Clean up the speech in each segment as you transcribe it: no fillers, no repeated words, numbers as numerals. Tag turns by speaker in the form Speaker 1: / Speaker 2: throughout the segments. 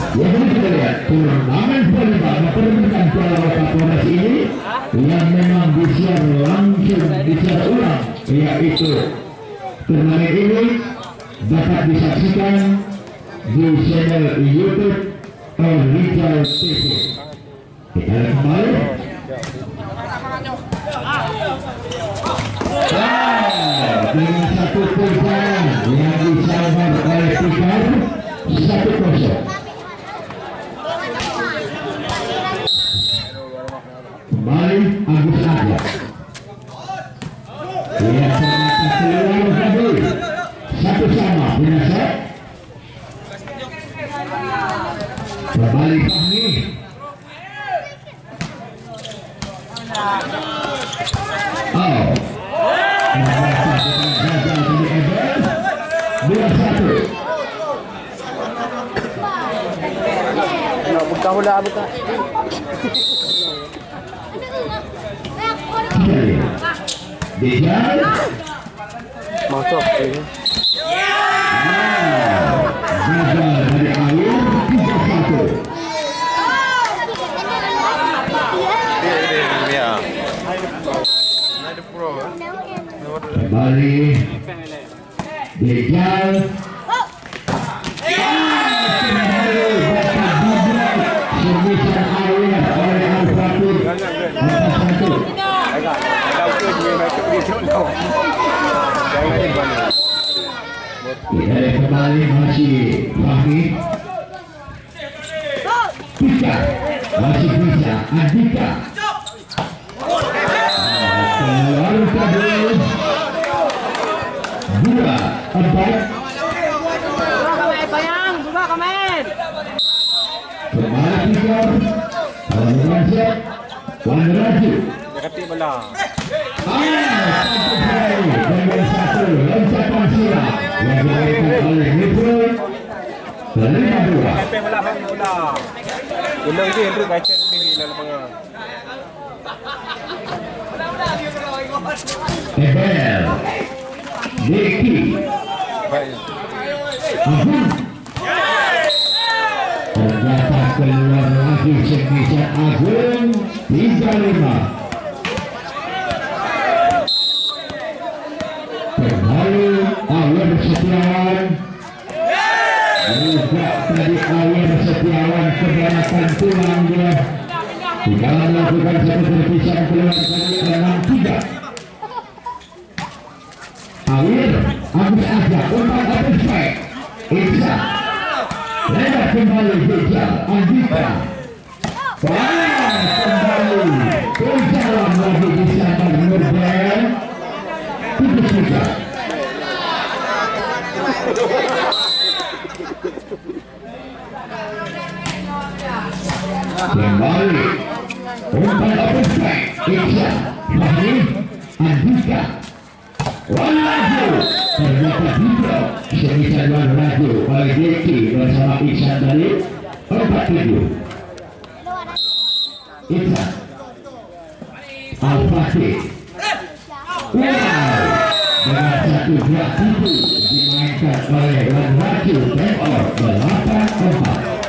Speaker 1: Jadi kita lihat turnamen volleyball mempertemukan Piala Kapolres ini yang memang disiar langsung, disiar ulang, yaitu turnamen ini dapat disaksikan di channel YouTube Rijal TV. Kita lihat kembali. Dengan satu perjalanan yang disabar oleh Tikar 1-0. Kembali Agus Arya. Dia ternyata keluar kabur. Satu sama biasa. Kembali Fahmi. Oh. Gagal dari Eben. 2-1.
Speaker 2: Buka hula buka.
Speaker 1: Dijal
Speaker 2: Masuk ini.
Speaker 1: gagal dari Alir 3-1. Kembali Dijal Semisal Alir oleh Al-Fatih 4-1. Kita kembali masih Fahmi. Bisa, masih bisa Andika. Keluar kabur 2-4. Kembali Tikar. Kalau berhasil Wanderaju.
Speaker 2: Dekati bola.
Speaker 1: Dengan satu loncatan silat yang dilakukan oleh Metro 5-2.
Speaker 2: Bola itu Hendro baca ni dalam bawah.
Speaker 1: Ebel Deki ternyata keluar lagi semisal Agung 3-5. Kembali Alir Setiawan. Juga tadi Alir Setiawan kebanyakan tulang dia. Tidak melakukan satu perpisahan keluar dari 6-3. Alir Agus Arya umpan open strike. Iksa lewat kembali Dijal Andika. Kembali berjalan lagi di sana Nurben. Kembali umpan open strike. Iksa Fahmi Andika. Wanlaju ternyata Bidro semisal Wanlaju oleh Deki bersama Iksan dari 4-7. Iksan Al-Fatih. Dengan 1-2 dimainkan oleh Wanlaju Tekor 8-4.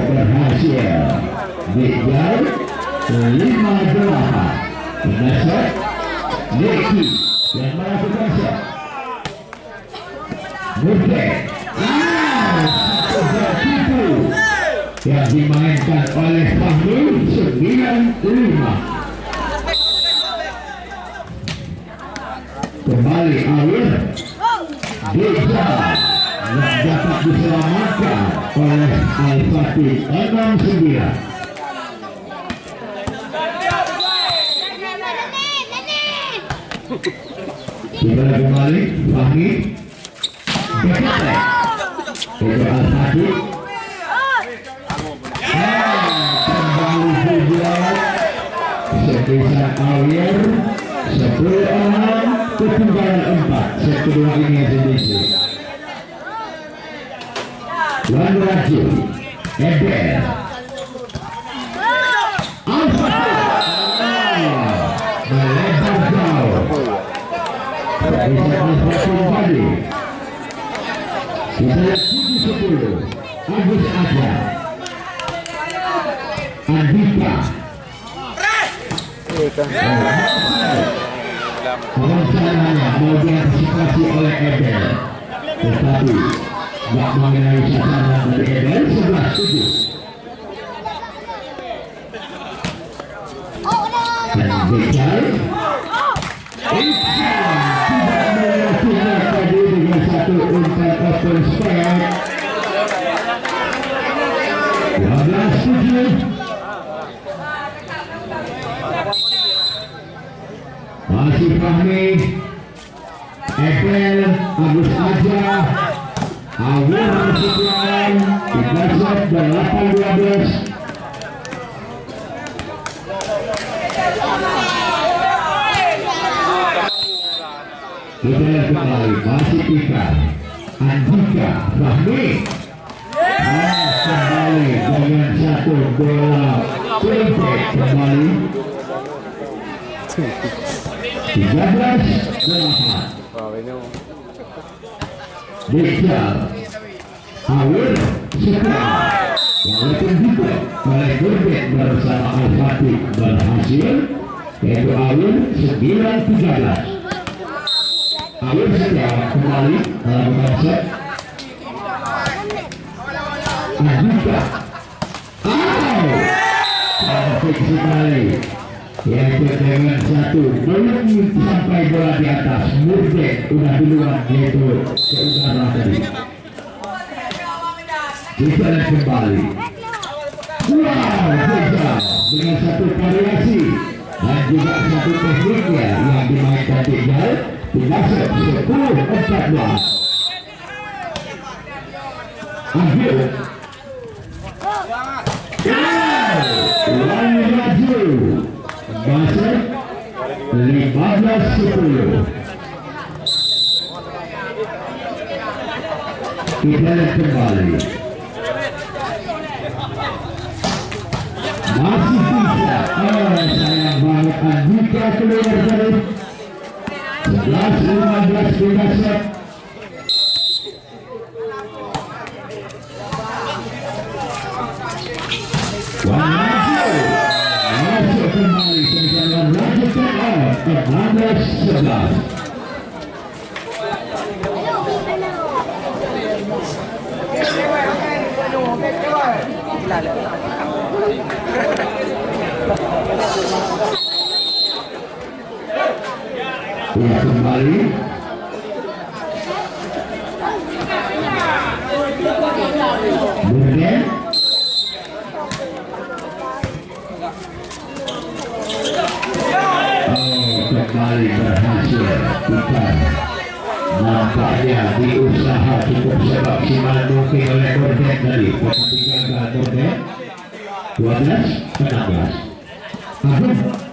Speaker 1: Berhasil Dijal 5-8. Menasar Deki yang melakukan shot. Murtad yang dimainkan oleh Fahmi 9-5. Kembali Alir Dijal yang dapat diselamatkan oleh Al-Fatih 6-9. Kita kembali Fahmi Bekale itu Al-Fatih Alir 10-6 ketinggalan 4 set kedua ini SMBC. Tuan Raju Ebel melebar jauh bisa kembali kita 7-10 Agus Aja Andika rencananya mau diantisipasi oleh Ebel tetapi tidak mengenai sasaran dari Ebel 11-7 dan Bekal tidak melakukan tadi dengan satu umpan open spot 12-7 masih Fahmi Ebel Agus Aja Awir Sekian 3 set dan 8-12 kita kembali masih Pika Andika Fahmi kembali dengan satu bola perfect kembali 13-8 Bekal Awir Sekian walaupun juga oleh Gurbet bersama Al-Fatih berhasil yaitu Awir 9-13 Awir Sekian kembali dalam konsep Andika cantik sekali yaitu dengan satu belum sampai bola di atas Murdet udah duluan yaitu ke udara tadi kita kembali wow Jejak dengan satu variasi dan juga satu tekniknya yang dimainkan tinggal 10-14 akhir Tuan Raju Basel 15-10 kita kembali masih bisa sayang banget Andika keluar dari 11-15 kita set Tuan Raju masuk kembali sementara Raju Tuan 14-11 ya kembali Burden kembali berhasil kita nampaknya diusaha cukup semaksimal mungkin oleh Burden tadi ketika Burden 12-16 Agung kembali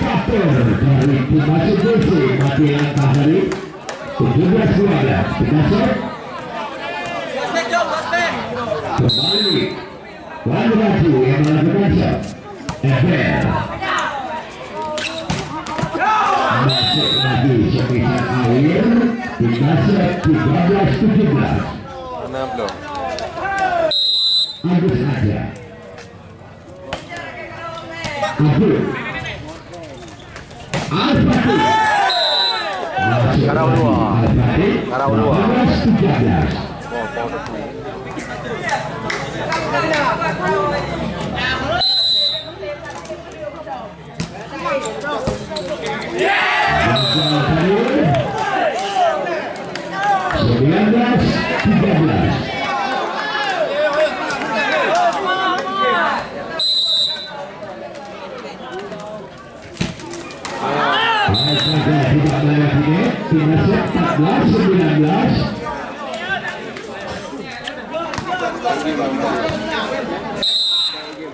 Speaker 1: kapur dari Timasi Desi mati langkah dari 17-12 kita set kembali Tuan Raju yang melakukan shot Ebel masuk lagi semisal Awir kita set 13-17 Agus Aja Abdul Al-Fatih
Speaker 2: Karau dua
Speaker 1: 13-13 19-13 tidak layak ini Timnas 14-19 14-19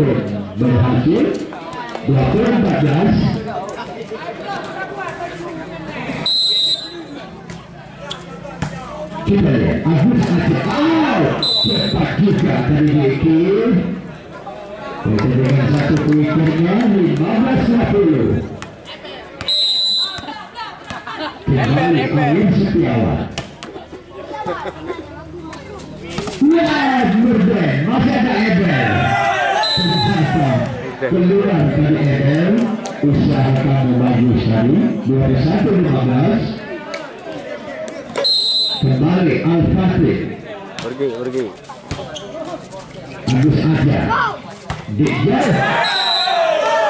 Speaker 1: pun berhasil 20-14. Kita lihat Agus Aceh cepat juga dari Diki dengan satu poinnya 15-10. Kembali Amin Setiawan. Lihat Murden, masih ada Ebel. Keluar dari Ebel, usahakan bagus tadi 21-15. Kembali Al-Fatih.
Speaker 2: Pergi.
Speaker 1: Agus aja. Dijal.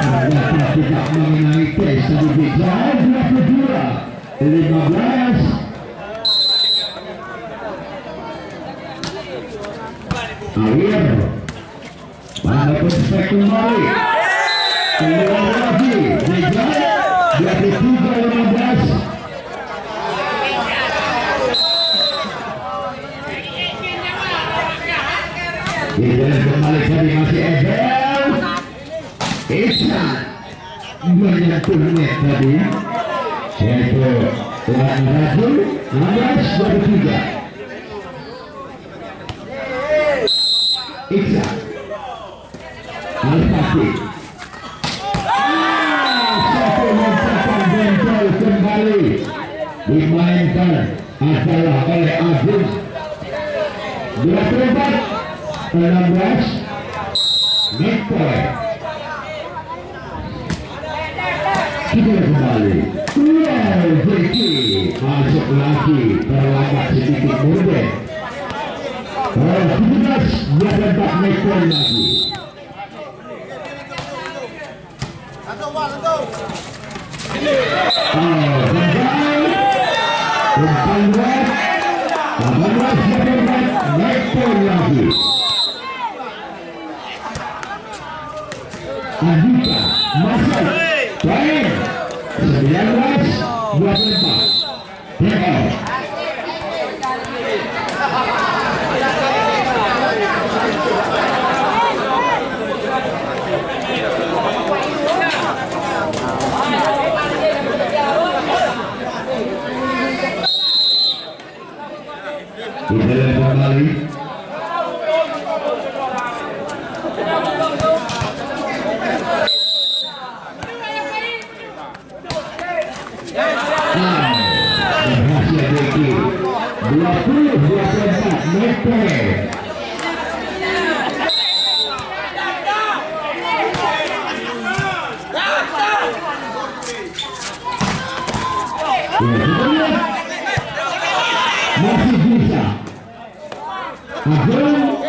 Speaker 1: Ternyata tidak mengenai tes tadi Dijal 22-15. Akhir. Pada prospek kembali. Keluar lagi. Dijal 23-15. Kita kembali tadi masih Ebel. Iksan menyentuh net tadi, yaitu Tuan Rajul 16-23. Iksan Al-Fatih. Satu lompatan bentol kembali dimainkan adalah oleh Agus. 24-16. Nektor kita kembali. Zeki masuk lagi, terlambat sedikit Murden. 17 dia dapat Nektor lagi. Nektor lagi. Andika masuk poin 19-24. Rekor kita kembali. Berhasil Deki 20-24 Nektor. Masih bisa Agung.